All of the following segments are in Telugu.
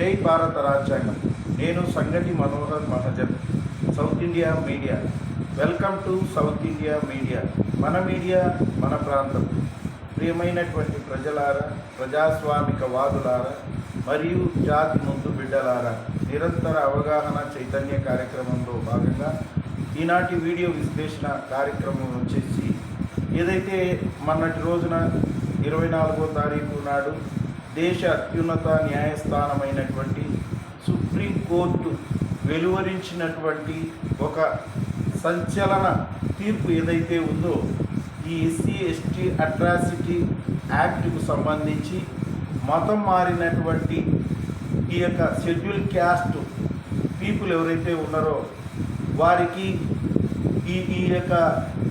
జై భారత రాజ్యాంగం. నేను సంగటి Manohar Mahajan, south India media. Welcome to south India media. మన మీడియా మన ప్రాంతం. ప్రియమైనటువంటి ప్రజలారా, ప్రజాస్వామిక వాదులారా మరియు జాతి ముందు బిడ్డలారా, నిరంతర అవగాహన చైతన్య కార్యక్రమంలో భాగంగా ఈనాటి వీడియో విశ్లేషణ కార్యక్రమం వచ్చేసి ఏదైతే మొన్నటి రోజున 24వ తారీఖు నాడు దేశ అత్యున్నత న్యాయస్థానమైనటువంటి సుప్రీంకోర్టు వెలువరించినటువంటి ఒక సంచలన తీర్పు ఏదైతే ఉందో, ఈ ఎస్సీ ఎస్టీ అట్రాసిటీ యాక్ట్కు సంబంధించి మతం మారినటువంటి ఈ యొక్క షెడ్యూల్ క్యాస్ట్ పీపుల్ ఎవరైతే ఉన్నారో వారికి ఈ యొక్క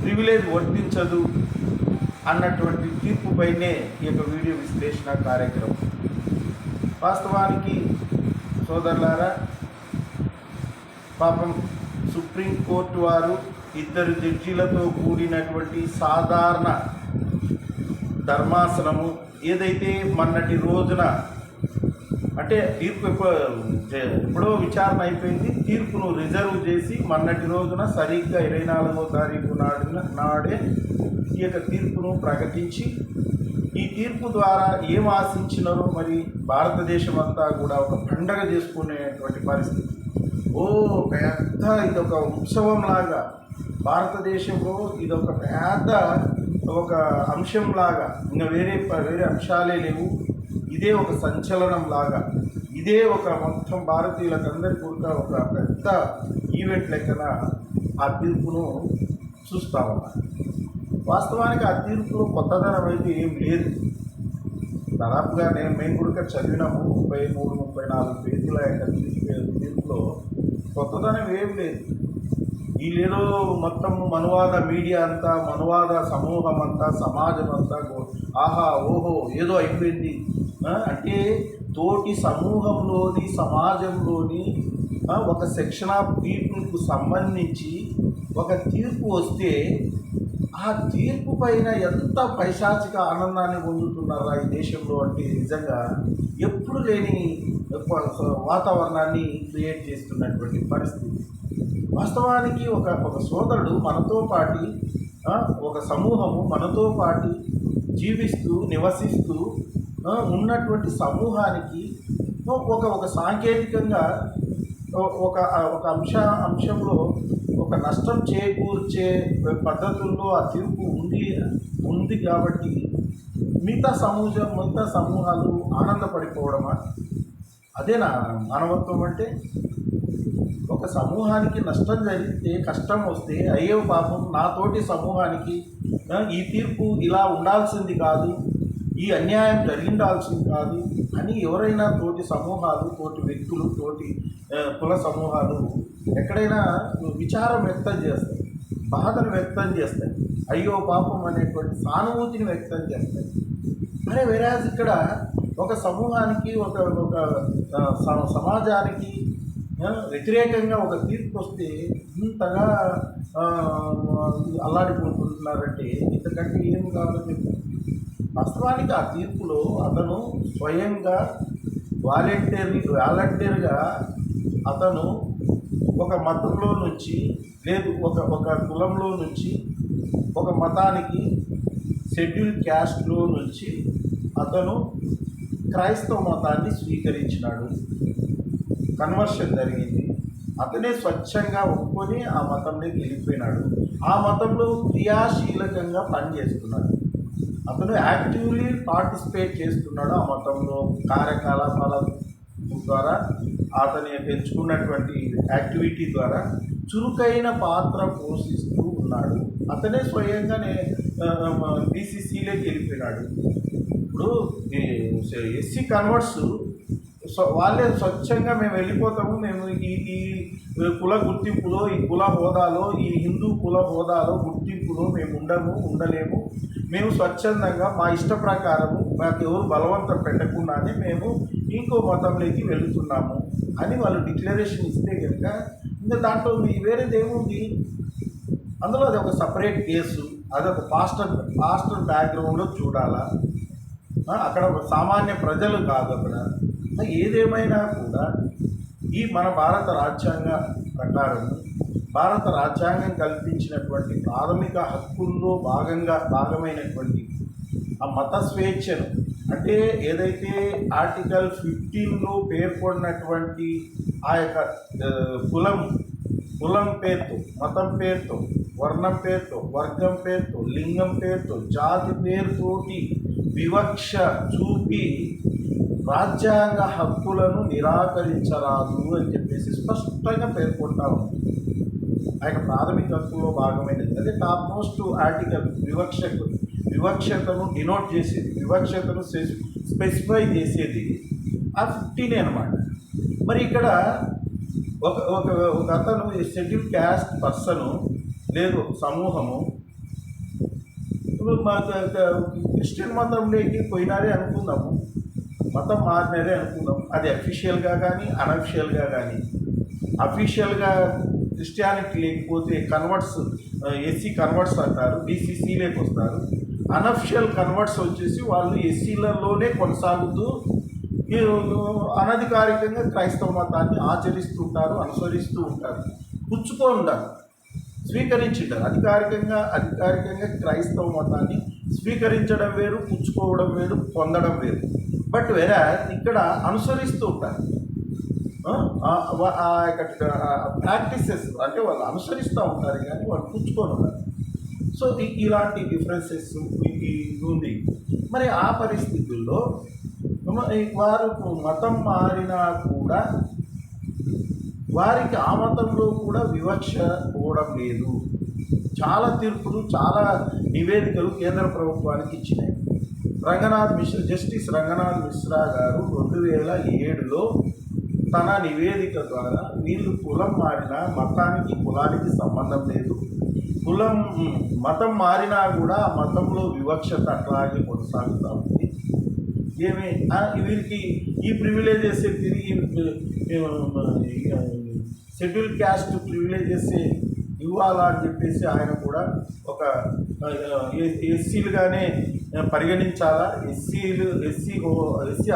ప్రివిలేజ్ వర్తించదు అన్నటువంటి తీర్పుపైనే ఈ యొక్క వీడియో విశ్లేషణ కార్యక్రమం. వాస్తవానికి సోదరులారా, పాపం సుప్రీంకోర్టు వారు 2 జడ్జీలతో కూడినటువంటి సాధారణ ధర్మాసనము ఏదైతే మొన్నటి రోజున అంటే తీర్పు ఎప్పుడో విచారణ అయిపోయింది, తీర్పును రిజర్వ్ చేసి మొన్నటి రోజున సరిగ్గా 24వ తారీఖు నాడే ఈ యొక్క తీర్పును ప్రకటించి, ఈ తీర్పు ద్వారా ఏం ఆశించినారో మరి భారతదేశం అంతా కూడా ఒక పండగ చేసుకునేటువంటి పరిస్థితి. పెద్ద ఇదొక ఉత్సవంలాగా భారతదేశంలో ఇదొక పెద్ద ఒక అంశంలాగా, ఇంకా వేరే అంశాలే లేవు. ఇదే ఒక సంచలనం లాగా, ఇదే ఒక మొత్తం భారతీయులకందరికీ కూడా ఒక పెద్ద ఈవెంట్ లెక్కన ఆ తీర్పును చూస్తా ఉన్నారు. వాస్తవానికి ఆ తీర్పులో కొత్తదనం అయితే ఏం లేదు. దాదాపుగా మేము కూడా చదివినాము, 33-34 పేజీల యొక్క తీర్పులో కొత్తదనం ఏం లేదు. వీళ్ళేదో మొత్తం మనువాద మీడియా అంతా, మనువాద సమూహం అంతా, సమాజం అంతా ఆహా ఓహో ఏదో అయిపోయింది అంటే, తోటి సమూహంలోని సమాజంలోని ఒక సెక్షన్ ఆఫ్ పీపుల్కు సంబంధించి ఒక తీర్పు వస్తే ఆ తీర్పు పైన ఎంత పైశాచిక ఆనందాన్ని పొందుతున్నారా ఈ దేశంలో అంటే నిజంగా ఎప్పుడు లేని వాతావరణాన్ని క్రియేట్ చేస్తున్నటువంటి పరిస్థితి. వాస్తవానికి ఒక సోదరుడు మనతో పాటి, ఒక సమూహము మనతో పాటి జీవిస్తూ నివసిస్తూ ఉన్నటువంటి సమూహానికి ఒక సాంకేతికంగా ఒక అంశంలో ఒక నష్టం చేకూర్చే పద్ధతుల్లో ఆ తీర్పు ఉంది కాబట్టి మిగతా సమూహాలు ఆనందపడిపోవడమా? అదేనా మానవత్వం అంటే? ఒక సమూహానికి నష్టం జరిగితే, కష్టం వస్తే, అయ్యో పాపం నాతోటి సమూహానికి ఈ తీర్పు ఇలా ఉండాల్సింది కాదు, ఈ అన్యాయం జరిగిండాల్సింది కాదు అని ఎవరైనా తోటి సమూహాలు, తోటి వ్యక్తులు, తోటి కుల సమూహాలు ఎక్కడైనా విచారం వ్యక్తం చేస్తాయి, బాధను వ్యక్తం చేస్తాయి, అయ్యో పాపం అనేటువంటి సానుభూతిని వ్యక్తం చేస్తాయి. మరి వేరాజ్ ఇక్కడ ఒక సమూహానికి, ఒక సమాజానికి వ్యతిరేకంగా ఒక తీర్పు వస్తే ఇంతగా అల్లాడిపోతున్నారంటే ఇంతకంటే ఏం కావాలో చెప్పు. వాస్తవానికి ఆ తీర్పులో అతను స్వయంగా వాలంటీర్గా అతను ఒక మతంలో నుంచి, లేదు ఒక కులంలో నుంచి ఒక మతానికి, షెడ్యూల్ క్యాస్ట్లో నుంచి అతను క్రైస్తవ మతాన్ని స్వీకరించినాడు. కన్వర్షన్ జరిగింది. అతనే స్వచ్ఛంగా ఒప్పుకొని ఆ మతంలోకి వెళ్ళిపోయినాడు. ఆ మతంలో క్రియాశీలకంగా పనిచేస్తున్నాడు. అతను యాక్టివ్లీ పార్టిసిపేట్ చేస్తున్నాడు ఆ మతంలో. కార్యకలాపాల ద్వారా, అతని ఎంచుకున్నటువంటి యాక్టివిటీ ద్వారా చురుకైన పాత్ర పోషిస్తూ ఉన్నాడు. అతనే స్వయంగానే బీసీసీలోకి వెళ్ళిపోయినాడు. ఇప్పుడు ఎస్సీ కన్వర్ట్స్ వాళ్ళే స్వచ్ఛంగా మేము వెళ్ళిపోతాము, మేము ఈ కుల గుర్తింపులో, ఈ కుల హోదాలో, ఈ హిందూ కుల హోదాలో గుర్తింపులో మేము ఉండలేము, మేము స్వచ్ఛందంగా మా ఇష్ట ప్రకారము, మాకు ఎవరు బలవంతం పెట్టకుండానే మేము ఇంకో మతంలోకి వెళుతున్నాము అని వాళ్ళు డిక్లరేషన్ ఇస్తే కనుక ఇంకా దాంట్లో వేరేది ఏముంది? అందులో అది ఒక సపరేట్ కేసు, అదొక పాస్టర్ బ్యాక్గ్రౌండ్లో చూడాలా. అక్కడ సామాన్య ప్రజలు కాదు, అక్కడ ఏదేమైనా కూడా ఈ మన భారత రాజ్యాంగ ప్రకారం భారత రాజ్యాంగం కల్పించినటువంటి ప్రాథమిక హక్కుల్లో భాగమైనటువంటి ఆ మత స్వేచ్ఛను, అంటే ఏదైతే ఆర్టికల్ 15లో పేర్కొన్నటువంటి ఆ యొక్క కులం పేరుతో, మతం పేరుతో, వర్ణం పేరుతో, వర్గం పేరుతో, లింగం పేరుతో, జాతి పేరుతోటి వివక్ష చూపి రాజ్యాంగ హక్కులను నిరాకరించరాదు అని చెప్పేసి స్పష్టంగా పేర్కొంటా ఉంది. ఆ యొక్క ప్రాథమిక హక్కుల్లో భాగమైనది అదే టాప్ మోస్ట్ ఆర్టికల్. వివక్షతను డినోట్ చేసేది, వివక్షతను స్పెసిఫై చేసేది ఆ 15 అనమాట. మరి ఇక్కడ ఒక ఒక ఒక అతను షెడ్యూల్ క్యాస్ట్ పర్సను లేదు సమూహము మా క్రిస్టియన్ మతంలోకి పోయినారే అనుకుందాము, మతం మారినారే అనుకుందాం. అది అఫీషియల్గా కానీ అన్అఫీషియల్గా కానీ, అఫీషియల్గా క్రిస్టియానిటీ లేకపోతే ఎస్సీ కన్వర్ట్స్ అంటారు, బీసీసీలోకి వస్తారు. అన్అఫీషియల్ కన్వర్ట్స్ వచ్చేసి వాళ్ళు ఎస్సీలలోనే కొనసాగుతూ అనధికారికంగా క్రైస్తవ మతాన్ని ఆచరిస్తుంటారు, అనుసరిస్తూ ఉంటారు, పుచ్చుకోండారు, స్వీకరించింటారు. అధికారికంగా క్రైస్తవ మతాన్ని స్వీకరించడం వేరు, పుచ్చుకోవడం వేరు, పొందడం వేరు. బట్ వేరే ఇక్కడ అనుసరిస్తూ ఉంటారు. ఆ యొక్క ప్రాక్టీసెస్ అంటే వాళ్ళు అనుసరిస్తూ ఉంటారు కానీ వాళ్ళు పుచ్చుకొని ఉన్నారు. సో ఇలాంటి డిఫరెన్సెస్ ఉంది. మరి ఆ పరిస్థితుల్లో వారు మతం మారినా కూడా వారికి ఆ మతంలో కూడా వివక్ష పోవడం లేదు. చాలా తీర్పులు, చాలా నివేదికలు కేంద్ర ప్రభుత్వానికి ఇచ్చినాయి. జస్టిస్ రంగనాథ్ మిశ్రా గారు 2007లో తన నివేదిక ద్వారా వీళ్ళు కులం మారినా మతానికి కులానికి సంబంధం లేదు, మతం మారినా కూడా ఆ మతంలో వివక్షత అట్లాగే కొనసాగుతూ ఉంది. వీరికి ఈ ప్రివిలేజెస్ తిరిగి షెడ్యూల్ క్యాస్ట్ ప్రివిలేజెస్ ఇవ్వాలా అని చెప్పేసి ఆయన కూడా ఒక ఎస్సీలుగానే పరిగణించాలా, ఎస్సీ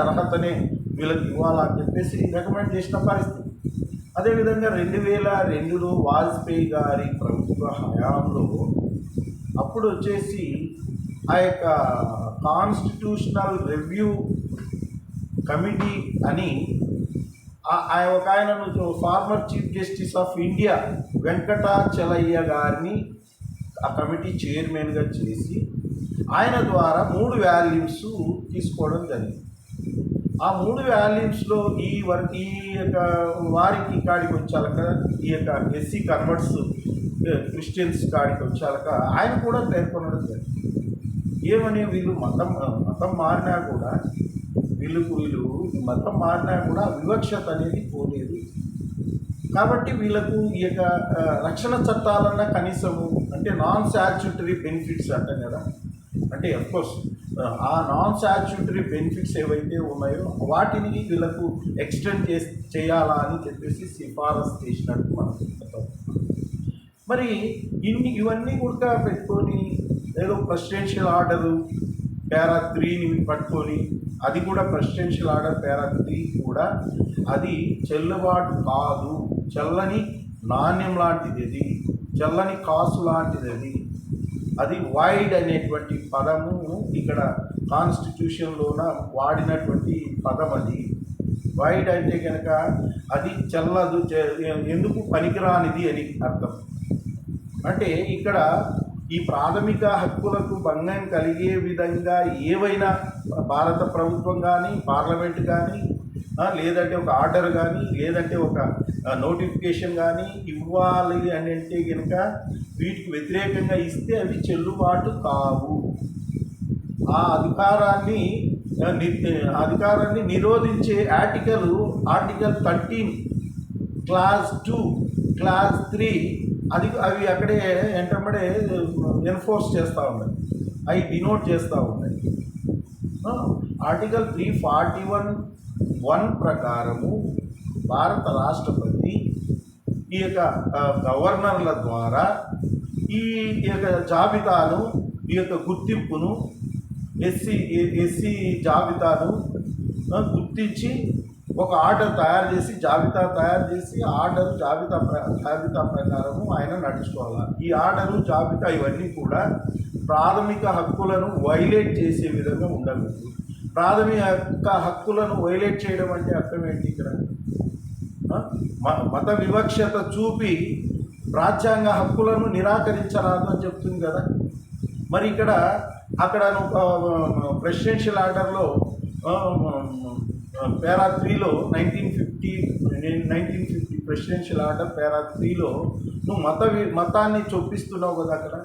అర్హతనే వీళ్ళకి ఇవ్వాలా అని చెప్పేసి రికమెండ్ చేసిన పరిస్థితి. అదేవిధంగా 2002లో వాజ్పేయి గారి ప్రభుత్వ హయాంలో అప్పుడు వచ్చేసి ఆ యొక్క కాన్స్టిట్యూషనల్ రివ్యూ కమిటీ అని ఒక ఆయనను former chief justice of India Venkatachaliah గారిని ఆ కమిటీ చైర్మన్గా చేసి ఆయన ద్వారా 3 వాల్యూమ్స్ తీసుకోవడం జరిగింది. ఆ 3 వాల్యూమ్స్లో ఈ యొక్క వారికి కాడికి వచ్చాక, ఈ యొక్క ఎస్సీ కన్వర్ట్స్ క్రిస్టియన్స్ కాడికి వచ్చాక ఆయన కూడా పేర్కొనడం జరిగింది. ఏమని వీళ్ళు మతం మారినా కూడా వీళ్ళు మతం మారినా కూడా వివక్షత అనేది పోలేదు. కాబట్టి వీళ్ళకు ఈ యొక్క రక్షణ చట్టాలన్నా కనీసము అంటే నాన్ స్టాట్యూటరీ బెనిఫిట్స్ అంటాం కదా, అంటే అఫ్కోర్స్ ఆ నాన్ స్టాట్యూటరీ బెనిఫిట్స్ ఏవైతే ఉన్నాయో వాటిని వీళ్ళకు ఎక్స్టెండ్ చేయాలా అని చెప్పేసి సిఫారసు చేసినట్టు మనకు. మరి ఇవన్నీ కూడా పెట్టుకొని ఏదో ప్రెసిడెన్షియల్ ఆర్డరు పారా 3ని పట్టుకొని, అది కూడా ప్రెసిడెన్షియల్ ఆర్డర్ పారా 3 కూడా అది చెల్లుబాటు కాదు, చల్లని నాణ్యం లాంటిది, చల్లని కాసు లాంటిది, అది వైడ్ అనేటువంటి పదము ఇక్కడ కాన్స్టిట్యూషన్లోన వాడినటువంటి పదం. అది వైడ్ అంటే కనుక అది చల్లదు, ఎందుకు పనికిరానిది అని అర్థం. అంటే ఇక్కడ ఈ ప్రాథమిక హక్కులకు భంగం కలిగే విధంగా ఏవైనా భారత ప్రభుత్వం కానీ, పార్లమెంట్ కానీ, లేదంటే ఒక ఆర్డర్ కానీ, లేదంటే ఒక నోటిఫికేషన్ కానీ ఇవ్వాలి అని అంటే కనుక వీటికి వ్యతిరేకంగా ఇస్తే అవి చెల్లుబాటు కావు. ఆ అధికారాన్ని నిరోధించే ఆర్టికల్ 13 క్లాస్ 2 క్లాస్ 3 అవి అక్కడే వెంటబడే ఎన్ఫోర్స్ చేస్తూ ఉన్నాయి, అవి డినోట్ చేస్తూ ఉన్నాయి. ఆర్టికల్ 341(1) ప్రకారము భారత రాష్ట్రపతి ఈ యొక్క గవర్నర్ల ద్వారా ఈ యొక్క జాబితాను, ఈ యొక్క గుర్తింపును, ఎస్సీ జాబితాను గుర్తించి ఒక ఆర్డర్ తయారు చేసి జాబితా ప్రకారము ఆయన నడుచుకోవాలి. ఈ ఆర్డరు జాబితా ఇవన్నీ కూడా ప్రాథమిక హక్కులను వైలేట్ చేసే విధంగా ఉండదు. ప్రాథమిక హక్కులను వైలేట్ చేయడం అంటే అర్థం ఏంటి? ఇక్కడ మత వివక్షత చూపి రాజ్యాంగ హక్కులను నిరాకరించరాదు అని చెప్తుంది కదా. మరి అక్కడ ప్రెసిడెన్షియల్ ఆర్డర్లో పేరా 3లో 1950 ప్రెసిడెన్షియల్ ఆర్డర్ పేరా 3లో నువ్వు మతాన్ని చొప్పిస్తున్నావు కదా అక్కడ.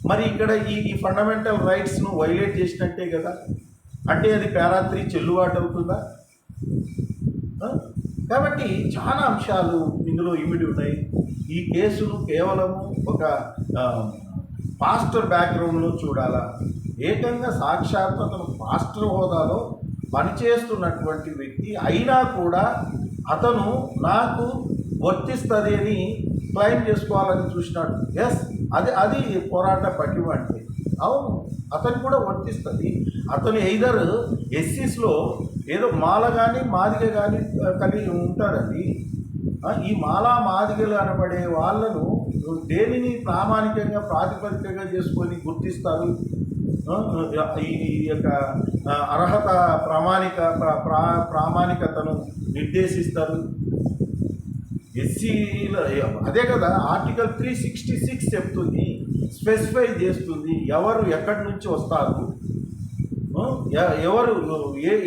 మరి ఇక్కడ ఈ ఫండమెంటల్ రైట్స్ను వైలేట్ చేసినట్టే కదా. అంటే అది పేరా 3 చెల్లుబాటు అవుతుందా? కాబట్టి చాలా అంశాలు ఇందులో ఇమిడి ఉన్నాయి. ఈ కేసును కేవలము ఒక పాస్టర్ బ్యాక్గ్రౌండ్లో చూడాలా? ఏకంగా సాక్షాత్ అతను పాస్టర్ హోదాలో పనిచేస్తున్నటువంటి వ్యక్తి అయినా కూడా అతను నాకు వర్తిస్తుంది అని క్లెయిమ్ చేసుకోవాలని చూసినాడు. ఎస్, అది పోరాట పటిమ అంటే. అవును, అతను కూడా వర్తిస్తుంది. అతను ఎయిదర్ ఎస్సీస్లో ఏదో మాల కానీ మాదిగ కానీ కలిగి ఉంటారండి. ఈ మాలా మాదిగలు అనబడే వాళ్ళను దేనిని ప్రామాణికంగా ప్రాతిపదికగా చేసుకొని గుర్తిస్తారు? ఈ యొక్క అర్హత ప్రామాణికతను నిర్దేశిస్తారు. ఎస్సీల అదే కదా ఆర్టికల్ 366 చెప్తుంది, స్పెసిఫై చేస్తుంది ఎవరు ఎక్కడి నుంచి వస్తారు, ఎవరు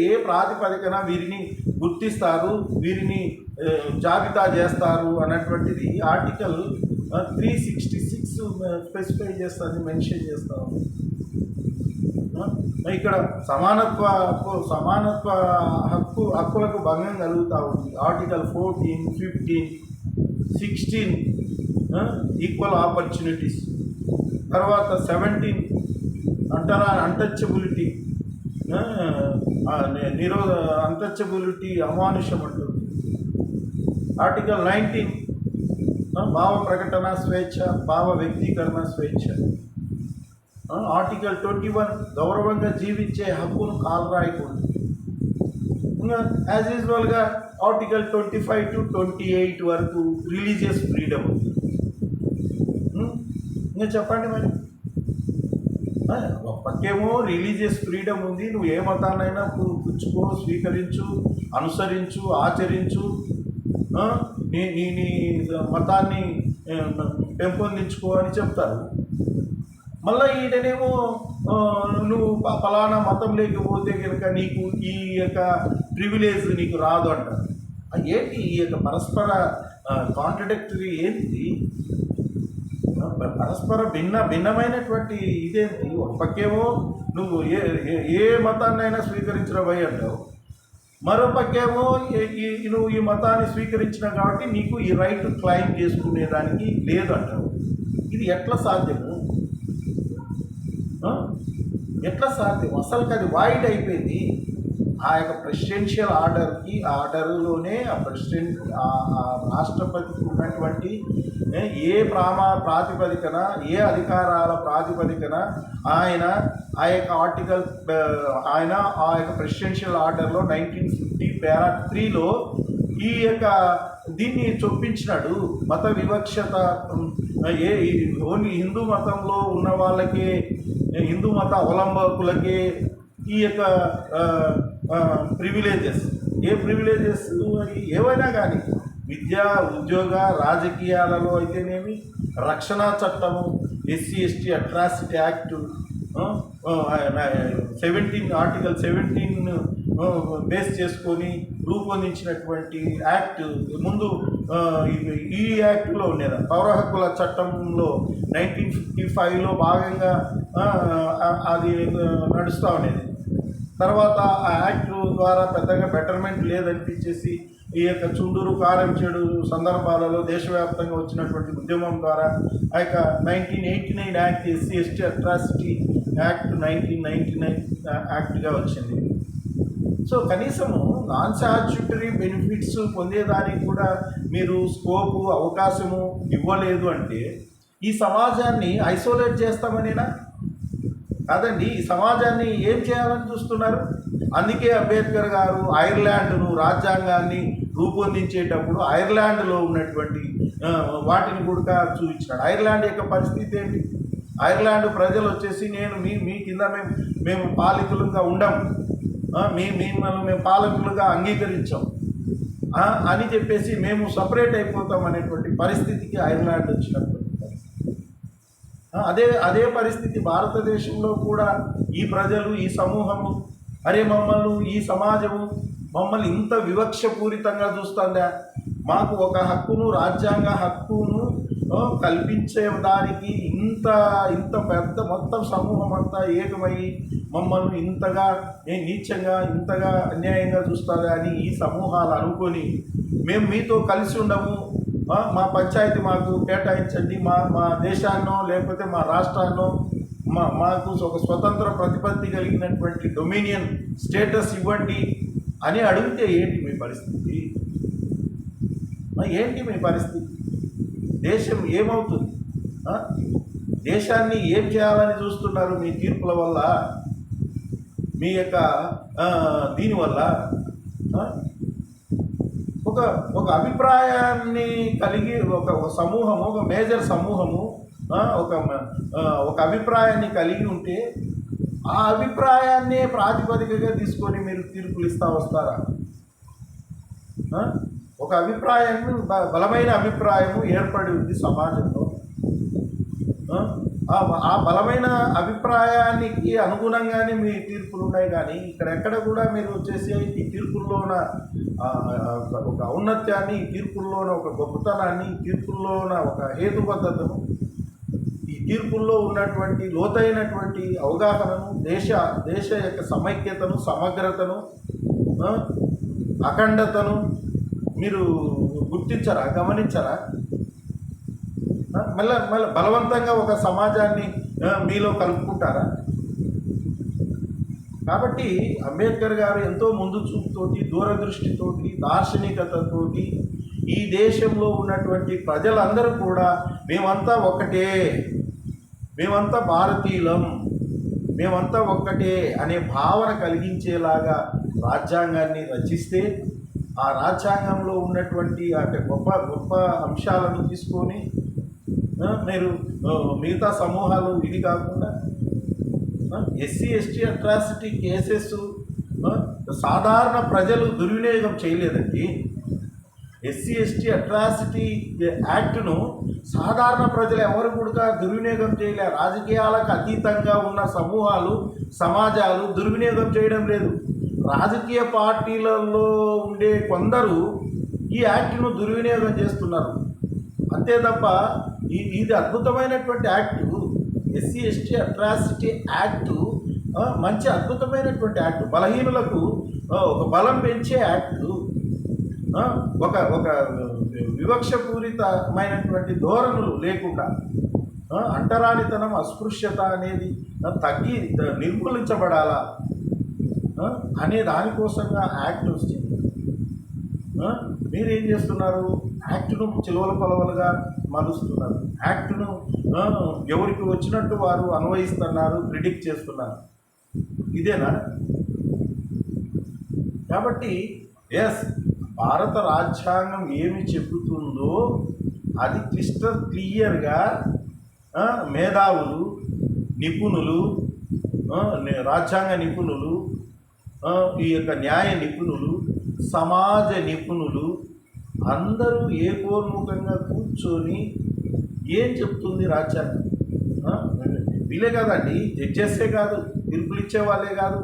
ఏ ప్రాతిపదికన వీరిని గుర్తిస్తారు, వీరిని జాబితా చేస్తారు అన్నటువంటిది ఆర్టికల్ 366 స్పెసిఫై చేస్తుంది, మెన్షన్ చేస్తాము. ఇక్కడ సమానత్వ హక్కులకు భంగం కలుగుతూ ఉంది. Article 14, 15, 16 equal opportunities. తర్వాత 17 అన్టచబిలిటీ అన్టచబిలిటీ అమానుషం అంటుంది. ఆర్టికల్ 19 భావ ప్రకటన స్వేచ్ఛ, భావ వ్యక్తీకరణ స్వేచ్ఛ. ఆర్టికల్ 21 గౌరవంగా జీవించే హక్కును కాలరాయకూడదు. ఇంకా యాజ్ యూజువల్గా ఆర్టికల్ 25 to 28 వరకు రిలీజియస్ ఫ్రీడమ్ ఉంది. ఇంకా చెప్పండి మరి, పక్కేమో రిలీజియస్ ఫ్రీడమ్ ఉంది, నువ్వు ఏ మతాన్నైనా పుచ్చుకో, స్వీకరించు, అనుసరించు, ఆచరించు, నీ మతాన్ని పెంపొందించుకో అని చెప్తారు. మళ్ళీ ఈయననేమో నువ్వు ఫలానా మతం లేకపోతే కనుక నీకు ఈ యొక్క ప్రివిలేజ్ నీకు రాదు అంటారు. ఏంటి ఈ యొక్క పరస్పర కాంట్రడిక్టరీ? ఏంటి పరస్పర భిన్నమైనటువంటి ఇదేంటి? ఒక పక్కేమో నువ్వు ఏ మతాన్నైనా స్వీకరించడం పోయి అంటావు, మరో పక్కేమో నువ్వు ఈ మతాన్ని స్వీకరించినావు కాబట్టి నీకు ఈ రైట్ క్లెయిమ్ చేసుకునేదానికి లేదు అంటావు. ఇది ఎట్లా సాధ్యము? ఎట్లా సాధ్యం? అసలుకి అది వాయిడ్ అయిపోయింది. ఆ యొక్క ప్రెసిడెన్షియల్ ఆర్డర్లోనే ఆ రాష్ట్రపతికి ఉన్నటువంటి ఏ ప్రాతిపదికన, ఏ అధికారాల ప్రాతిపదికన ఆయన ఆ యొక్క ప్రెసిడెన్షియల్ ఆర్డర్లో 1950 పేరా 3లో ఈ యొక్క దీన్ని చొప్పించినాడు. మత వివక్షత ఓన్లీ హిందూ మతంలో ఉన్న వాళ్ళకే, హిందూ మత అవలంబకులకే ఈ యొక్క ప్రివిలేజెస్. ఏ ప్రివిలేజెస్ ఏవైనా కానీ విద్య, ఉద్యోగ, రాజకీయాలలో అయితేనేమి, రక్షణ చట్టము, SC/ST atrocity act 17 article 17 base చేసుకొని రూపొందించినటువంటి యాక్ట్. ముందు ఈ యాక్ట్లో ఉండేది పౌర హక్కుల చట్టంలో 1955లో భాగంగా అది నడుస్తూ ఉండేది. తర్వాత ఆ యాక్ట్ ద్వారా పెద్దగా బెటర్మెంట్ లేదనిపించేసి ఈ యొక్క చుండూరు, కారంచేడు సందర్భాలలో దేశవ్యాప్తంగా వచ్చినటువంటి ఉద్యమం ద్వారా ఆ యొక్క 1989 యాక్ట్, SC/ST అట్రాసిటీ యాక్ట్ 1999 యాక్ట్గా వచ్చింది. సో కనీసము నాన్ స్టాట్యూటరీ బెనిఫిట్స్ పొందేదానికి కూడా మీరు స్కోపు, అవకాశము ఇవ్వలేదు అంటే ఈ సమాజాన్ని ఐసోలేట్ చేస్తామనేనా? కాదండి, ఈ సమాజాన్ని ఏం చేయాలని చూస్తున్నారు? అందుకే అంబేద్కర్ గారు ఐర్లాండ్ను రాజ్యాంగాన్ని రూపొందించేటప్పుడు ఐర్లాండ్లో ఉన్నటువంటి వాటిని కూడా చూపించాడు. ఐర్లాండ్ యొక్క పరిస్థితి ఏంటి? ఐర్లాండ్ ప్రజలు వచ్చేసి నేను మీ కింద మేము పాలకులుగా ఉండము, మిమ్మల్ని మేము పాలకులుగా అంగీకరించాం అని చెప్పేసి మేము సపరేట్ అయిపోతాం అనేటువంటి పరిస్థితికి ఐర్లాండ్ వచ్చినటువంటి పరిస్థితి. అదే పరిస్థితి భారతదేశంలో కూడా ఈ ప్రజలు, ఈ సమూహము, అరే మమ్మల్ని ఈ సమాజము మమ్మల్ని ఇంత వివక్షపూరితంగా చూస్తుందా, మాకు ఒక హక్కును, రాజ్యాంగ హక్కును కల్పించే దానికి ఇంత పెద్ద మొత్తం సమూహం అంతా ఏకమై మమ్మల్ని ఇంతగా నీచంగా ఇంతగా అన్యాయంగా చూస్తుందా అని ఈ సమూహాలు అనుకొని మేము మీతో కలిసి ఉండము, మా పంచాయతీ మాకు కేటాయించండి, మా దేశాన్నో లేకపోతే మా రాష్ట్రాన్నో మాకు ఒక స్వతంత్ర ప్రతిపత్తి కలిగినటువంటి డొమినియన్ స్టేటస్ ఇవ్వండి అని అడిగితే ఏంటి మీ పరిస్థితి? ఏంటి మీ పరిస్థితి? దేశం ఏమవుతుంది? దేశాన్ని ఏం చేయాలని చూస్తున్నారు మీ తీర్పుల వల్ల, మీ యొక్క దీనివల్ల? ఒక అభిప్రాయాన్ని కలిగి ఒక సమూహము, ఒక మేజర్ సమూహము ఒక అభిప్రాయాన్ని కలిగి ఉంటే ఆ అభిప్రాయాన్నే ప్రాతిపదికగా తీసుకొని మీరు తీర్పులు ఇస్తా వస్తారా? ఒక అభిప్రాయాన్ని బలమైన అభిప్రాయము ఏర్పడి ఉంది సమాజంలో. ఆ బలమైన అభిప్రాయానికి అనుగుణంగానే మీ తీర్పులు ఉన్నాయి. కానీ ఇక్కడెక్కడ కూడా మీరు వచ్చేసి ఈ తీర్పుల్లోన ఒక ఔన్నత్యాన్ని, ఈ తీర్పుల్లోన ఒక గొప్పతనాన్ని, ఈ తీర్పుల్లోన ఒక హేతుబద్ధతను, ఈ తీర్పుల్లో ఉన్నటువంటి లోతైనటువంటి అవగాహనను, దేశ యొక్క సమైక్యతను, సమగ్రతను, అఖండతను మీరు గుర్తించరా, గమనించరా? మళ్ళీ బలవంతంగా ఒక సమాజాన్ని మీలో కలుపుకుంటారా? కాబట్టి అంబేద్కర్ గారు ఎంతో ముందు చూపుతోటి, దూరదృష్టితోటి, దార్శనికతతోటి ఈ దేశంలో ఉన్నటువంటి ప్రజలందరూ కూడా మేమంతా ఒక్కటే, మేమంతా భారతీయులం, మేమంతా ఒక్కటే అనే భావన కలిగించేలాగా రాజ్యాంగాన్ని రచిస్తే ఆ రాజ్యాంగంలో ఉన్నటువంటి గొప్ప గొప్ప అంశాలను తీసుకొని మీరు మిగతా సమూహాలు ఇది కాకుండా ఎస్సీ ఎస్టీ అట్రాసిటీ కేసెస్ సాధారణ ప్రజలు దుర్వినియోగం చేయలేదండి. ఎస్సీ ఎస్టీ అట్రాసిటీ యాక్ట్ను సాధారణ ప్రజలు ఎవరు కూడా దుర్వినియోగం చేయలే. రాజకీయాలకు అతీతంగా ఉన్న సమూహాలు, సమాజాలు దుర్వినియోగం చేయడం లేదు. రాజకీయ పార్టీలలో ఉండే కొందరు ఈ యాక్ట్ను దుర్వినియోగం చేస్తున్నారు అంతే తప్ప ఇది అద్భుతమైనటువంటి act. SC ST atrocity act మంచి అద్భుతమైనటువంటి యాక్టు, బలహీనులకు ఒక బలం పెంచే యాక్టు, ఒక వివక్షపూరితమైనటువంటి ధోరణులు లేకుండా అంటరానితనం, అస్పృశ్యత అనేది తగ్గి నిర్మూలించబడాలా అనే దానికోసంగా యాక్ట్ వచ్చింది. మీరేం చేస్తున్నారు? యాక్ట్ను చిలువల పొలవలుగా మలుస్తున్నారు. యాక్ట్ను ఎవరికి వచ్చినట్టు వారు అన్వయిస్తున్నారు, ప్రిడిక్ట్ చేస్తున్నారు. ఇదేనా? కాబట్టి భారత రాజ్యాంగం ఏమి చెబుతుందో అది క్లియర్గా మేధావులు, నిపుణులు, రాజ్యాంగ నిపుణులు, ఈ యొక్క న్యాయ నిపుణులు, సమాజ నిపుణులు అందరూ ఏకోన్ముఖంగా కూర్చొని ఏం చెప్తుంది రాజ్యాంగం? వీళ్ళే కాదండి, జడ్జెస్సే కాదు, తీర్పులు ఇచ్చే వాళ్ళే కాదు,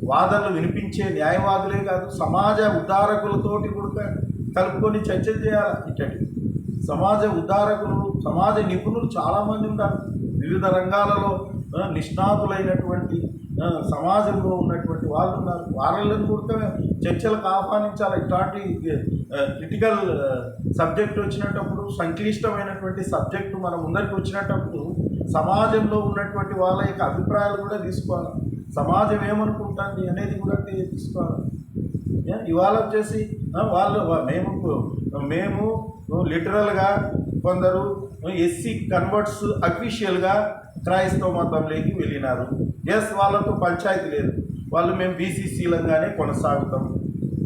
వాదనలు వినిపించే న్యాయవాదులే కాదు, సమాజ ఉద్ధారకులతోటి కూడా కలుపుకొని చర్చలు చేయాలి. ఇట్టటి సమాజ ఉద్ధారకులు, సమాజ నిపుణులు చాలామంది ఉంటారు. వివిధ రంగాలలో నిష్ణాతులైనటువంటి సమాజంలో ఉన్నటువంటి వాళ్ళు ఉన్నారు. వాళ్ళని కూడా చర్చలకు ఆహ్వానించాలి. ఇట్లాంటి క్రిటికల్ సబ్జెక్ట్ వచ్చినప్పుడు, సంక్లిష్టమైనటువంటి సబ్జెక్టు మన ముందరికి వచ్చినప్పుడు సమాజంలో ఉన్నటువంటి వాళ్ళ యొక్క అభిప్రాయాలు కూడా తీసుకోవాలి. సమాజం ఏమనుకుంటుంది అనేది కూడా తీసుకోవాలి. ఇవాళ వచ్చేసి వాళ్ళు మేము లిటరల్గా కొందరు ఎస్సీ కన్వర్ట్స్ అఫీషియల్గా క్రైస్తవ మతంలోకి వెళ్ళినారు. వాళ్ళతో పంచాయతీ లేదు. వాళ్ళు మేము బీసీసీలంగానే కొనసాగుతాం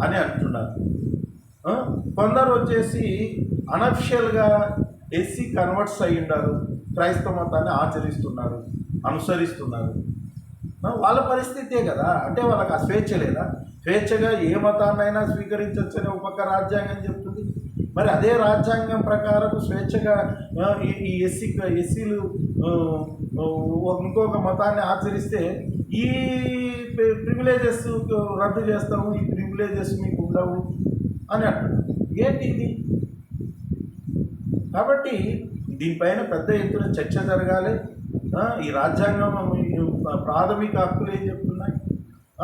అని అంటున్నారు. కొందరు వచ్చేసి అనఫిషియల్గా ఎస్సీ కన్వర్ట్స్ అయి ఉన్నారు, క్రైస్తవ మతాన్ని ఆచరిస్తున్నారు, అనుసరిస్తున్నారు. వాళ్ళ పరిస్థితే కదా. అంటే వాళ్ళకి ఆ స్వేచ్ఛ లేదా? స్వేచ్ఛగా ఏ మతాన్నైనా స్వీకరించవచ్చని ఒక పక్క రాజ్యాంగం చెప్తుంది. మరి అదే రాజ్యాంగం ప్రకారం స్వేచ్ఛగా ఈ ఎస్సీలు ఇంకొక మతాన్ని ఆచరిస్తే ఈ ప్రివిలేజెస్ రద్దు చేస్తాము, ఈ ప్రివిలేజెస్ మీకు ఉండవు అని అంటున్నారు. ఏంటి ఇది? కాబట్టి దీనిపైన పెద్ద ఎత్తున చర్చ జరగాలి. ఈ రాజ్యాంగం ప్రాథమిక హక్కులు ఏం చెప్తున్నాయి?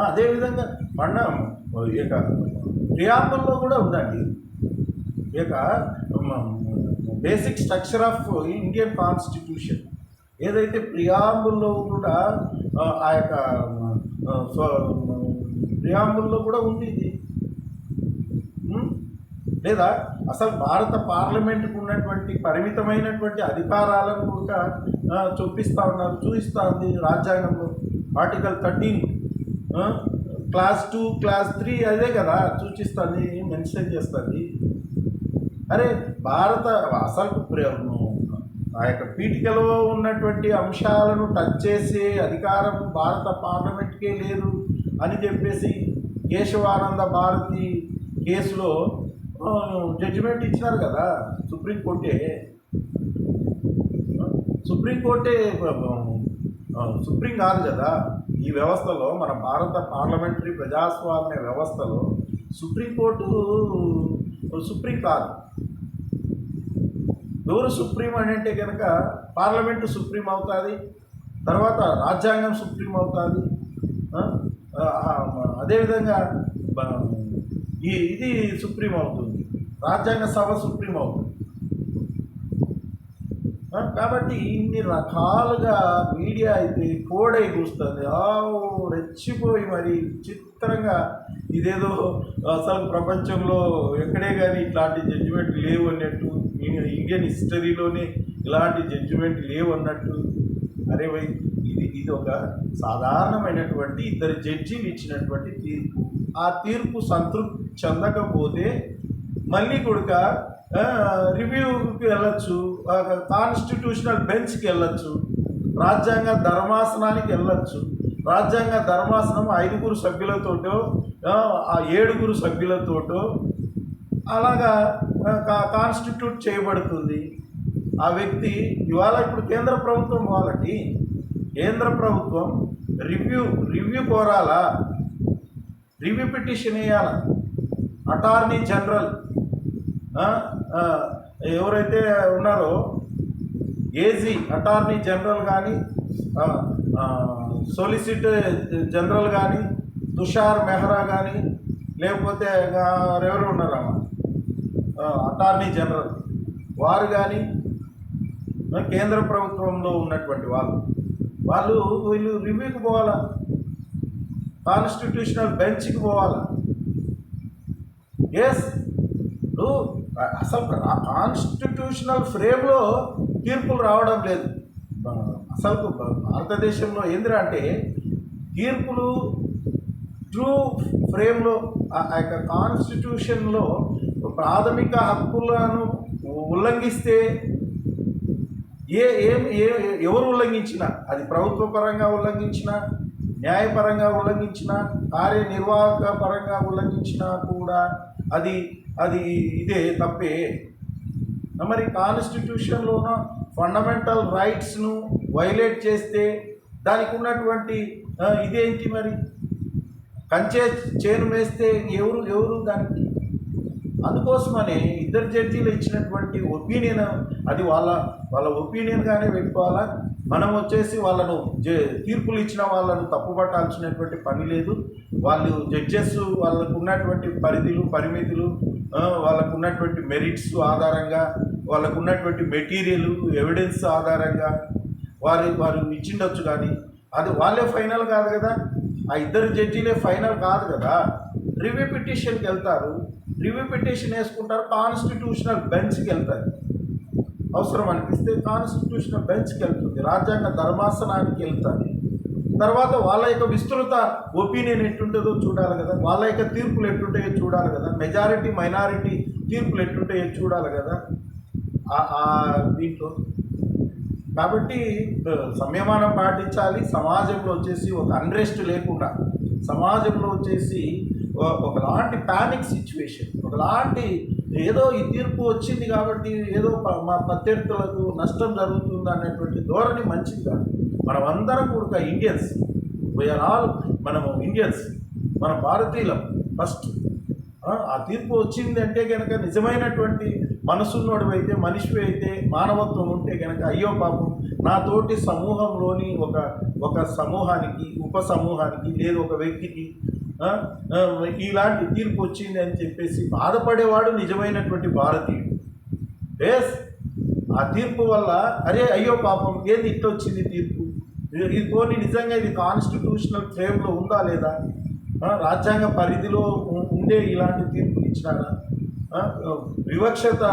అదేవిధంగా ఇక ప్రియాంబుల్లో కూడా ఉందండి. ఇక basic structure of Indian constitution ఏదైతే ప్రియాంబుల్లో కూడా ఆ యొక్క ప్రియాంబుల్లో కూడా ఉంది ఇది. లేదా అసలు భారత పార్లమెంటుకు ఉన్నటువంటి పరిమితమైనటువంటి అధికారాలను కూడా చూపిస్తూ చూపిస్తూ ఉంది రాజ్యాంగంలో. ఆర్టికల్ 13 క్లాస్ 2 క్లాస్ 3 అదే కదా సూచిస్తుంది, మెన్షన్ చేస్తుంది. అరే భారత అసలు ఆ యొక్క పీఠికలో ఉన్నటువంటి అంశాలను టచ్ చేసే అధికారం భారత పార్లమెంట్కే లేదు అని చెప్పేసి కేశవానంద భారతి కేసులో జడ్జిమెంట్ ఇచ్చినారు కదా సుప్రీంకోర్టే. సుప్రీం కాదు కదా ఈ వ్యవస్థలో, మన భారత పార్లమెంటరీ ప్రజాస్వామ్య వ్యవస్థలో సుప్రీంకోర్టు సుప్రీం కాదు. ఎవరు సుప్రీం అని అంటే కనుక పార్లమెంటు సుప్రీం అవుతుంది, తర్వాత రాజ్యాంగం సుప్రీం అవుతుంది. అదేవిధంగా ఇది సుప్రీం అవుతుంది, రాజ్యాంగ సభ సుప్రీం అవుతుంది. కాబట్టి ఇన్ని రకాలుగా మీడియా అయితే కోడై కూస్తుంది, రెచ్చిపోయి మరి చిత్రంగా ఇదేదో అసలు ప్రపంచంలో ఎక్కడే కానీ ఇట్లాంటి జడ్జిమెంట్ లేవు అన్నట్టు, ఇండియన్ హిస్టరీలోనే ఇలాంటి జడ్జిమెంట్ లేవు అన్నట్టు. అరే వై ఇది ఒక సాధారణమైనటువంటి 2 జడ్జీలు ఇచ్చినటువంటి తీర్పు. ఆ తీర్పు సంతృప్తి చెందకపోతే మళ్ళీ కూడా రివ్యూకి వెళ్ళచ్చు, కాన్స్టిట్యూషనల్ బెంచ్కి వెళ్ళచ్చు, రాజ్యాంగ ధర్మాసనానికి వెళ్ళచ్చు. రాజ్యాంగ ధర్మాసనం 5 సభ్యులతోటో 7 సభ్యులతోటో అలాగా కాన్స్టిట్యూట్ చేయబడుతుంది. ఆ వ్యక్తి ఇవాళ ఇప్పుడు కేంద్ర ప్రభుత్వం వాళ్ళకి కేంద్ర ప్రభుత్వం రివ్యూ కోరాలా, రివ్యూ పిటిషన్ వేయాలా. అటార్నీ జనరల్ ఎవరైతే ఉన్నారో ఏజీ అటార్నీ జనరల్ కానీ సొలిసిటర్ జనరల్ కానీ తుషార్ మెహ్రా కానీ లేకపోతే ఎవరు ఉన్నారమ్మా అటార్నీ జనరల్ వారు కానీ కేంద్ర ప్రభుత్వంలో ఉన్నటువంటి వీళ్ళు రివ్యూకి పోవాలా, కాన్స్టిట్యూషనల్ బెంచ్కి పోవాలా. అసలు కాన్స్టిట్యూషనల్ ఫ్రేమ్లో తీర్పులు రావడం లేదు. అసలు భారతదేశంలో ఏందిరా అంటే తీర్పులు ట్రూ ఫ్రేమ్లో ఆ యొక్క కాన్స్టిట్యూషన్లో ప్రాథమిక హక్కులను ఉల్లంఘిస్తే ఎవరు ఉల్లంఘించినా, అది ప్రభుత్వ పరంగా ఉల్లంఘించినా, న్యాయపరంగా ఉల్లంఘించినా, కార్యనిర్వాహక పరంగా ఉల్లంఘించినా కూడా అది ఇదే తప్పే. మరి కాన్స్టిట్యూషన్లోన ఫండమెంటల్ రైట్స్ను వైలేట్ చేస్తే దానికి ఉన్నటువంటి ఇదేంటి? మరి కంచే చేను వేస్తే ఎవరు దానికి? అందుకోసమనే 2 జడ్జీలు ఇచ్చినటువంటి ఒపీనియన్ అది వాళ్ళ ఒపీనియన్గానే పెట్టుకోవాలా. మనం వచ్చేసి వాళ్ళను తీర్పులు ఇచ్చిన వాళ్ళను తప్పుపట్టాల్సినటువంటి పని లేదు. వాళ్ళు జడ్జెస్ వాళ్ళకు ఉన్నటువంటి పరిమితులు, వాళ్ళకు ఉన్నటువంటి మెరిట్స్ ఆధారంగా, వాళ్ళకు ఉన్నటువంటి మెటీరియల్ ఎవిడెన్స్ ఆధారంగా వారు ఇచ్చిండొచ్చు. కానీ అది వాళ్ళే ఫైనల్ కాదు కదా, ఆ 2 జడ్జీలే ఫైనల్ కాదు కదా. రివ్యూ పిటిషన్కి వెళ్తారు, రివ్యూ పిటిషన్ వేసుకుంటారు, కాన్స్టిట్యూషనల్ బెంచ్కి వెళ్తారు. అవసరం అనిపిస్తే కాన్స్టిట్యూషనల్ బెంచ్కి వెళ్తుంది, రాజ్యాంగ ధర్మాసనానికి వెళ్తారు. తర్వాత వాళ్ళ యొక్క విస్తృత ఒపీనియన్ ఎట్టుంటుందో చూడాలి కదా, వాళ్ళ యొక్క తీర్పులు ఎట్టుంటాయో చూడాలి కదా, మెజారిటీ మైనారిటీ తీర్పులు ఎట్టుంటాయో చూడాలి కదా దీంట్లో. కాబట్టి సంయమనం పాటించాలి. సమాజంలో వచ్చేసి ఒక అన్రెస్ట్ లేకుండా, సమాజంలో వచ్చేసి ఒకలాంటి ప్యానిక్ సిచ్యువేషన్, ఒకలాంటి ఏదో ఈ తీర్పు వచ్చింది కాబట్టి ఏదో మా ప్రత్యర్థులకు నష్టం జరుగుతుంది అనేటువంటి ధోరణి మంచిది కాదు. మనమందరం కూడా ఇండియన్స్, వీఆర్ ఆల్, మనము ఇండియన్స్, మన భారతీయులం ఫస్ట్. ఆ తీర్పు వచ్చింది అంటే కనుక నిజమైనటువంటి మనసున్నోడు అయితే, మనిషి అయితే, మానవత్వం ఉంటే కనుక అయ్యో పాపం నా తోటి సమూహంలోని ఒక సమూహానికి, ఉప సమూహానికి, లేదు ఒక వ్యక్తికి ఇలాంటి తీర్పు వచ్చింది అని చెప్పేసి బాధపడేవాడు నిజమైనటువంటి భారతీయుడు. ఎస్, ఆ తీర్పు వల్ల అరే అయ్యో పాపం ఏంది ఇట్లా వచ్చింది తీర్పు, ఇది పోనీ నిజంగా ఇది కాన్స్టిట్యూషనల్ ఫ్రేమ్లో ఉందా లేదా, రాజ్యాంగ పరిధిలో ఉండే ఇలాంటి తీర్పులు ఇచ్చినారా, వివక్షత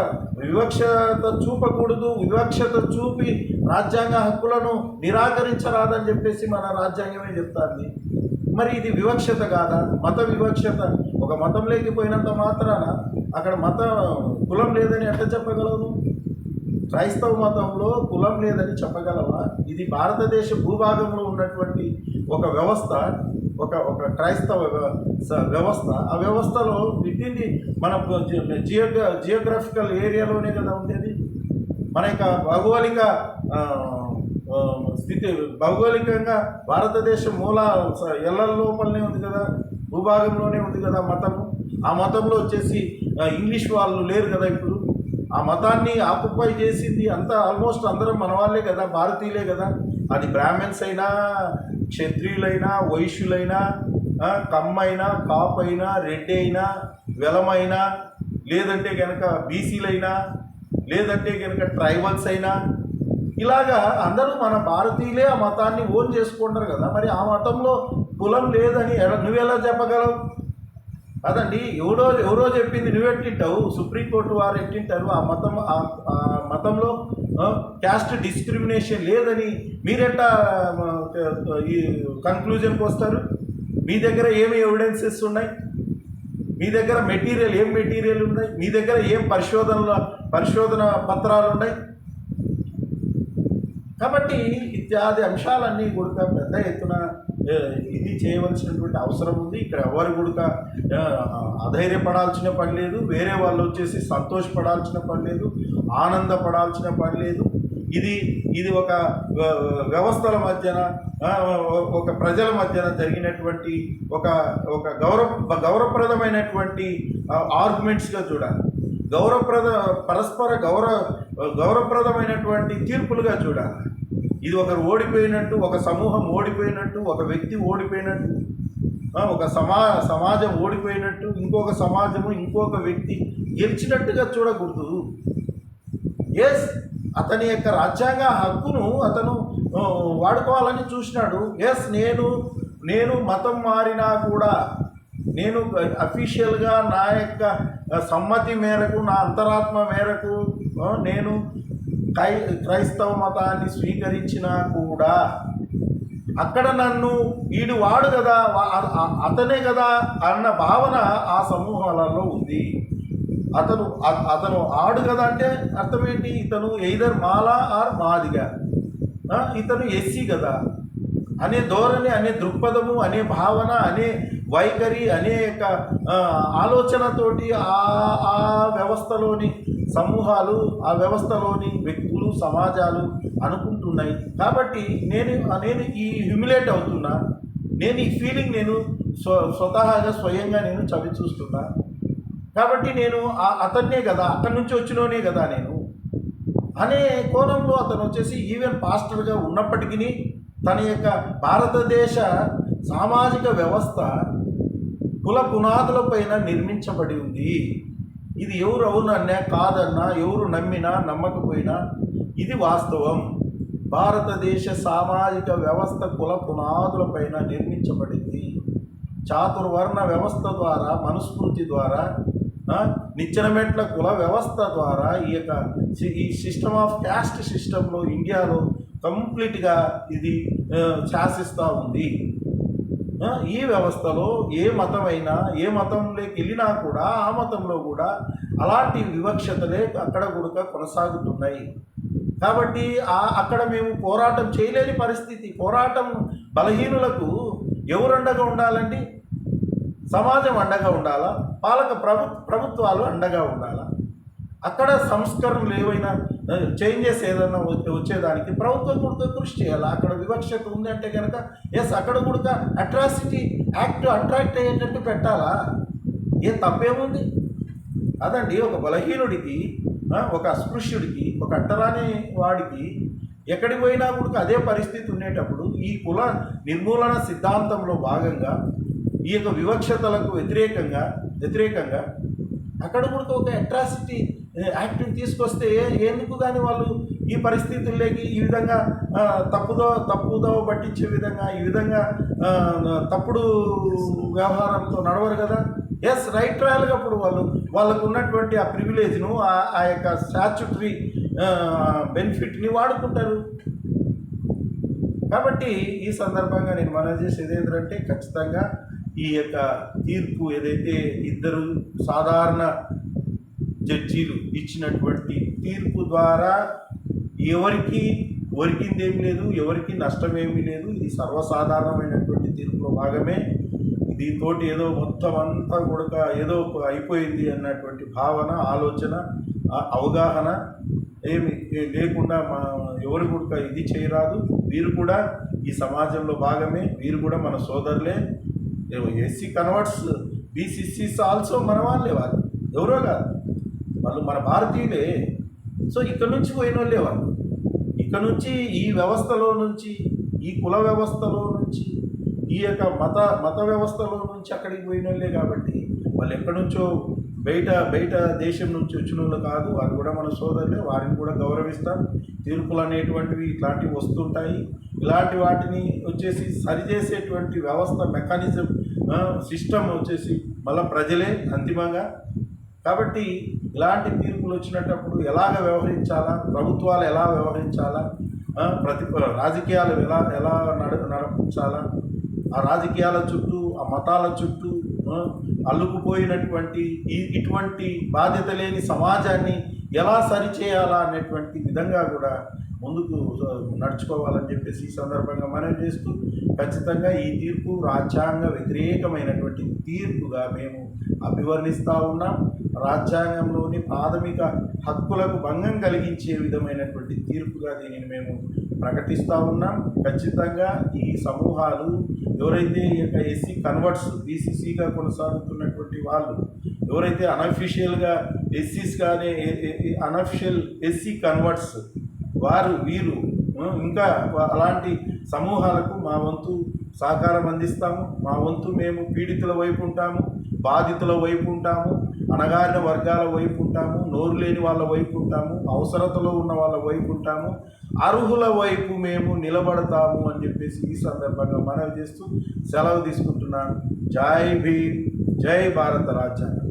చూపకూడదు, వివక్షత చూపి రాజ్యాంగ హక్కులను నిరాకరించరాదని చెప్పేసి మన రాజ్యాంగమే చెప్తాంది. మరి ఇది వివక్షత కాదా? మత వివక్షత. ఒక మతం లేకపోయినంత మాత్రాన అక్కడ కులం లేదని ఎట్లా చెప్పగలవు? క్రైస్తవ మతంలో కులం లేదని చెప్పగలవా? ఇది భారతదేశ భూభాగంలో ఉన్నటువంటి ఒక వ్యవస్థ, ఒక క్రైస్తవ వ్యవస్థ. ఆ వ్యవస్థలో వితిన్ మన జియోగ్రఫికల్ ఏరియాలోనే కదా ఉండేది. మన యొక్క భౌగోళిక స్థితి, భౌగోళికంగా భారతదేశం మూల ఎల్ల లోపలనే ఉంది కదా, భూభాగంలోనే ఉంది కదా మతము. ఆ మతంలో వచ్చేసి ఇంగ్లీష్ వాళ్ళు లేరు కదా ఇప్పుడు. ఆ మతాన్ని ఆక్యుపై చేసింది అంతా ఆల్మోస్ట్ అందరం మన వాళ్ళే కదా, భారతీయులే కదా. అది బ్రాహ్మణ్స్ అయినా, క్షత్రియులైనా, వైశ్యులైనా, కమ్మైనా, కాపైనా, రెడ్డి అయినా, వెలమైనా, లేదంటే కనుక బీసీలైనా, లేదంటే కనుక ట్రైబల్స్ అయినా, ఇలాగా అందరూ మన భారతీయులే ఆ మతాన్ని ఓన్ చేసుకుంటారు కదా. మరి ఆ మతంలో కులం లేదని నువ్వెలా చెప్పగలవు? అదండి, ఎవరో చెప్పింది నువ్వెట్టింటావు? సుప్రీంకోర్టు వారు ఎట్టింటారు? ఆ మతంలో క్యాస్ట్ డిస్క్రిమినేషన్ లేదని మీరెట్టా ఈ కన్క్లూజన్కి వస్తారు? మీ దగ్గర ఏమి ఎవిడెన్సెస్ ఉన్నాయి? మీ దగ్గర ఏం మెటీరియల్ ఉన్నాయి? మీ దగ్గర ఏం పరిశోధన పత్రాలు ఉన్నాయి? కాబట్టి ఇత్యాది అంశాలన్నీ కూడా పెద్ద ఎత్తున ఇది చేయవలసినటువంటి అవసరం ఉంది. ఇక్కడ ఎవరు కూడా అధైర్యపడాల్సిన పని లేదు, వేరే వాళ్ళు వచ్చేసి సంతోషపడాల్సిన పని లేదు, ఆనందపడాల్సిన పని లేదు. ఇది ఒక వ్యవస్థల మధ్యన, ఒక ప్రజల మధ్యన జరిగినటువంటి ఒక గౌరవప్రదమైనటువంటి ఆర్గ్యుమెంట్స్గా చూడాలి. పరస్పర గౌరవప్రదమైనటువంటి తీర్పులుగా చూడాలి. ఇది ఒకరు ఓడిపోయినట్టు, ఒక సమూహం ఓడిపోయినట్టు, ఒక వ్యక్తి ఓడిపోయినట్టు, ఒక సమాజం ఓడిపోయినట్టు, ఇంకొక సమాజము, ఇంకొక వ్యక్తి గెలిచినట్టుగా చూడకూడదు. ఎస్, అతని యొక్క రాజ్యాంగ హక్కును అతను వాడుకోవాలని చూసినాడు. ఎస్, నేను మతం మారినా కూడా నేను అఫీషియల్గా నా యొక్క సమ్మతి మేరకు, నా అంతరాత్మ మేరకు నేను క్రైస్తవ మతాన్ని స్వీకరించినా కూడా అక్కడ నన్ను వీడు వాడు కదా, అతనే కదా అన్న భావన ఆ సమూహాలలో ఉంది. అతను ఆడు కదా అంటే అర్థం ఏంటి? ఇతను ఎయిదర్ మాలా ఆర్ మాదిగా, ఇతను ఎస్సీ కదా అనే ధోరణి, అనే దృక్పథము, అనే భావన, అనే వైఖరి, అనేక ఆలోచనతోటి ఆ వ్యవస్థలోని సమూహాలు, ఆ వ్యవస్థలోని వ్యక్తులు, సమాజాలు అనుకుంటున్నాయి. కాబట్టి నేను ఈ హ్యూమిలేట్ అవుతున్నా, నేను ఈ ఫీలింగ్ నేను స్వయంగా నేను చవి చూస్తున్నా. కాబట్టి నేను అతన్నే కదా, అక్కడి నుంచి వచ్చినోనే కదా నేను అనే కోణంలో అతను వచ్చేసి ఈవెన్ పాస్టర్గా ఉన్నప్పటికీ తన యొక్క భారతదేశ సామాజిక వ్యవస్థ కుల పునాదులపైన నిర్మించబడి ఉంది. ఇది ఎవరు అవునన్నా కాదన్నా, ఎవరు నమ్మినా నమ్మకపోయినా ఇది వాస్తవం. భారతదేశ సామాజిక వ్యవస్థ కుల పునాదులపైన నిర్మించబడింది. చాతుర్వర్ణ వ్యవస్థ ద్వారా, మనుస్మృతి ద్వారా, నిచ్చెనమెట్ల కుల వ్యవస్థ ద్వారా ఈ సిస్టమ్ ఆఫ్ క్యాస్ట్ సిస్టంలో ఇండియాలో కంప్లీట్గా ఇది శాసిస్తూ ఉంది. ఈ వ్యవస్థలో ఏ మతమైనా ఏ మతంలోకి వెళ్ళినా కూడా ఆ మతంలో కూడా అలాంటి వివక్షతలే అక్కడ కూడా కొనసాగుతున్నాయి. కాబట్టి అక్కడ మేము పోరాటం చేయలేని పరిస్థితి. పోరాటం బలహీనులకు ఎవరు అండగా ఉండాలండి? సమాజం అండగా ఉండాలా? ప్రభుత్వాలు అండగా ఉండాలా? అక్కడ సంస్కరణలు ఏవైనా చేంజెస్ ఏదైనా వచ్చేదానికి ప్రభుత్వం కూడా కృషి చేయాలి. అక్కడ వివక్షత ఉంది అంటే కనుక అక్కడ కూడా అట్రాసిటీ యాక్ట్ అట్రాక్ట్ అయ్యేటట్టు పెట్టాలా? ఏం తప్పేముంది? అదండి, ఒక బలహీనుడికి, ఒక అస్పృశ్యుడికి, ఒక అట్టరాని వాడికి ఎక్కడికి పోయినా కూడా అదే పరిస్థితి ఉండేటప్పుడు ఈ కుల నిర్మూలన సిద్ధాంతంలో భాగంగా ఈ యొక్క వివక్షతలకు వ్యతిరేకంగా అక్కడ కూడా ఒక అట్రాసిటీ యాక్ట్ని తీసుకొస్తే ఎందుకు కానీ వాళ్ళు ఈ పరిస్థితుల్లోకి ఈ విధంగా తప్పుదో పట్టించే విధంగా ఈ విధంగా తప్పుడు వ్యవహారంతో నడవరు కదా. రైట్ ట్రయల్గా అప్పుడు వాళ్ళకు ఉన్నటువంటి ఆ ప్రివిలేజ్ను ఆ యొక్క స్టాచ్యుటరీ బెనిఫిట్ని వాడుకుంటారు. కాబట్టి ఈ సందర్భంగా నేను మనవి చేసేది ఏంటంటే ఖచ్చితంగా ఈ యొక్క తీర్పు ఏదైతే ఇద్దరు సాధారణ జడ్జీలు ఇచ్చినటువంటి తీర్పు ద్వారా ఎవరికి ఒరిగిందేమీ లేదు, ఎవరికి నష్టమేమీ లేదు. ఇది సర్వసాధారణమైనటువంటి తీర్పులో భాగమే. దీంతోటి ఏదో మొత్తం అంతా కూడా ఏదో అయిపోయింది అన్నటువంటి భావన, ఆలోచన, అవగాహన ఏమి లేకుండా ఎవరు కూడా ఇది చేయరాదు. వీరు కూడా ఈ సమాజంలో భాగమే, వీరు కూడా మన సోదరులే. ఎస్సీ కన్వర్ట్స్, బీసీసీస్ ఆల్సో మన వాళ్ళే, వాళ్ళు ఎవరో కాదు, వాళ్ళు మన భారతీయులే. సో ఇక్కడ నుంచి పోయిన వాళ్ళే వాళ్ళు. ఇక్కడ నుంచి ఈ వ్యవస్థలో నుంచి, ఈ కుల వ్యవస్థలో నుంచి, ఈ యొక్క మత వ్యవస్థలో నుంచి అక్కడికి పోయిన వాళ్ళే. కాబట్టి వాళ్ళు ఎక్కడి నుంచో బయట దేశం నుంచి వచ్చిన వాళ్ళు కాదు, వారు కూడా మన సోదరులే. వారిని కూడా గౌరవిస్తాం. తీర్పులు అనేటువంటివి ఇట్లాంటివి వస్తుంటాయి. ఇలాంటి వాటిని వచ్చేసి సరిచేసేటువంటి వ్యవస్థ, మెకానిజం, సిస్టమ్ వచ్చేసి మళ్ళీ ప్రజలే అంతిమంగా. కాబట్టి ఇలాంటి తీర్పులు వచ్చినప్పుడు ఎలాగ వ్యవహరించాలా, ప్రభుత్వాలు ఎలా వ్యవహరించాలా, రాజకీయాలు ఎలా నడిపించాలా, ఆ రాజకీయాల చుట్టూ, ఆ మతాల చుట్టూ అల్లుకుపోయినటువంటి ఇటువంటి బాధ్యత లేని సమాజాన్ని ఎలా సరిచేయాలా అనేటువంటి విధంగా కూడా ముందుకు నడుచుకోవాలని చెప్పేసి ఈ సందర్భంగా మనం చేస్తూ, ఖచ్చితంగా ఈ తీర్పు రాజ్యాంగ వ్యతిరేకమైనటువంటి తీర్పుగా మేము అభివర్ణిస్తూ ఉన్నాం. రాజ్యాంగంలోని ప్రాథమిక హక్కులకు భంగం కలిగించే విధమైనటువంటి తీర్పుగా దీనిని మేము ప్రకటిస్తూ ఉన్నాం. ఖచ్చితంగా ఈ సమూహాలు ఎవరైతే ఈ యొక్క ఎస్సీ కన్వర్ట్స్, బీసీసీగా కొనసాగుతున్నటువంటి వాళ్ళు ఎవరైతే అనఫిషియల్గా ఎస్సీస్ కానీ అనఫిషియల్ ఎస్సీ కన్వర్ట్స్ వీరు ఇంకా అలాంటి సమూహాలకు మా వంతు సహకారం అందిస్తాము. మా వంతు మేము పీడితుల వైపు ఉంటాము, బాధితుల వైపు ఉంటాము, అణగారిన వర్గాల వైపు ఉంటాము, నోరు లేని వాళ్ళ వైపు ఉంటాము, అవసరతలో ఉన్న వాళ్ళ వైపు ఉంటాము, అర్హుల వైపు మేము నిలబడతాము అని చెప్పేసి ఈ సందర్భంగా మనవి చేస్తూ సెలవు తీసుకుంటున్నాను. జై భీమ్, జై భారత రాజ్యాంగం.